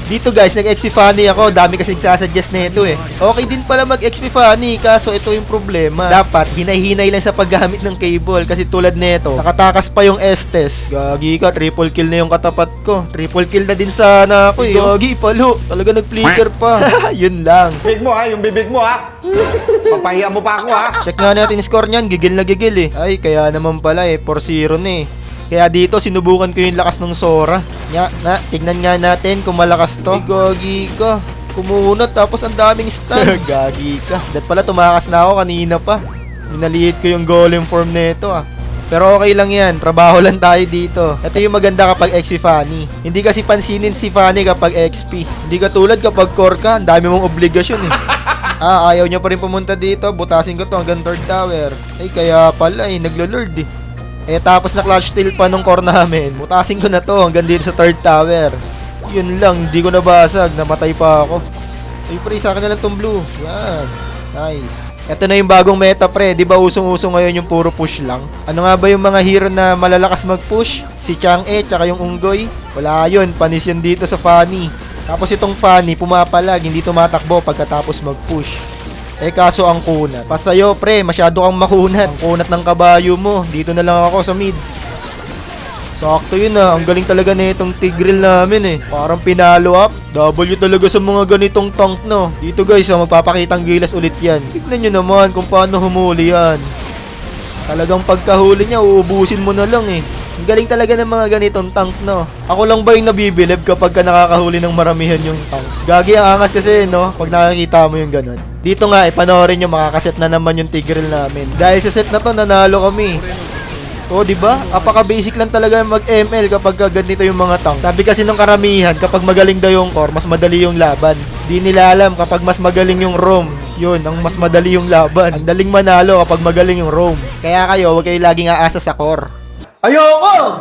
Dito guys, nag-XP Funny ako. Dami kasi nagsasuggest na ito eh. Okay din pala mag-XP Funny, kaso ito yung problema. Dapat, hinay-hinay lang sa paggamit ng cable. Kasi tulad nito, nakatakas pa yung Estes. Gagi ka, triple kill na yung katapat ko. Triple kill na din sana ako eh. Gagi, palo. Talaga nag-flicker pa. Yun lang. Bibig mo ha, yung bibig mo ha. Papahiya mo pa ako ha. Check nga natin yung score niyan, gigil na gigil eh. Ay, kaya naman pala eh, 4-0 na eh. Kaya dito, sinubukan ko yung lakas ng Sora. Tignan nga natin kung malakas to. Ay, gagi ka. Kumunot, tapos ang daming stun. Gagi ka. Dat pala, tumakas na ako kanina pa. Minaliit ko yung golem form nito ah. Pero okay lang yan, trabaho lang tayo dito. Ito yung maganda kapag XP Funny. Hindi kasi pansinin si Funny kapag XP. Hindi katulad kapag core ka, ang dami mong obligasyon eh. Ayaw nyo pa rin pumunta dito. Butasin ko to hanggang 3rd tower. Ay, kaya pala eh, naglo-lord eh. Tapos na clutch steal pa nung core namin. Butasin ko na to hanggang dito sa 3rd tower. Yun lang, hindi ko nabasag. Namatay pa ako. Ay, pre, sa akin na lang tong blue. Yan. Nice. Ito na yung bagong meta, pre. Di ba usong-usong ngayon yung puro push lang? Ano nga ba yung mga hero na malalakas mag-push? Si Chang'e, tsaka yung Unggoy? Wala yun, panis yun dito sa Funny. Tapos itong Funny, pumapalag, hindi tumatakbo pagkatapos mag-push. Kaso ang kunat. Pasayo, pre, masyado kang makunat. Ang kunat ng kabayo mo. Dito na lang ako sa mid. Sakto yun ah. Ang galing talaga na itong Tigreal namin eh. Parang pinalo up. W talaga sa mga ganitong tank no. Dito guys, magpapakitang gilas ulit yan. Tignan nyo naman kung paano humuli yan. Talagang pagkahuli niya, uubusin mo na lang eh. Ang galing talaga ng mga ganitong tank, no? Ako lang ba yung nabibilib kapag ka nakakahuli ng maramihan yung tank? Gagi ang angas kasi, no? Pag nakakita mo yung ganun. Dito nga, panoorin nyo, makakaset na naman yung Tigreal namin. Dahil sa set na to, nanalo kami. O, diba? Apaka-basic lang talaga mag-ML kapag ganito yung mga tank. Sabi kasi ng karamihan, kapag magaling daw yung core, mas madali yung laban. Di nila alam kapag mas magaling yung roam. Yun, ang mas madali yung laban. Ang daling manalo kapag magaling yung roam. Kaya kayo, huwag kayo laging aasa sa core. Ayoko!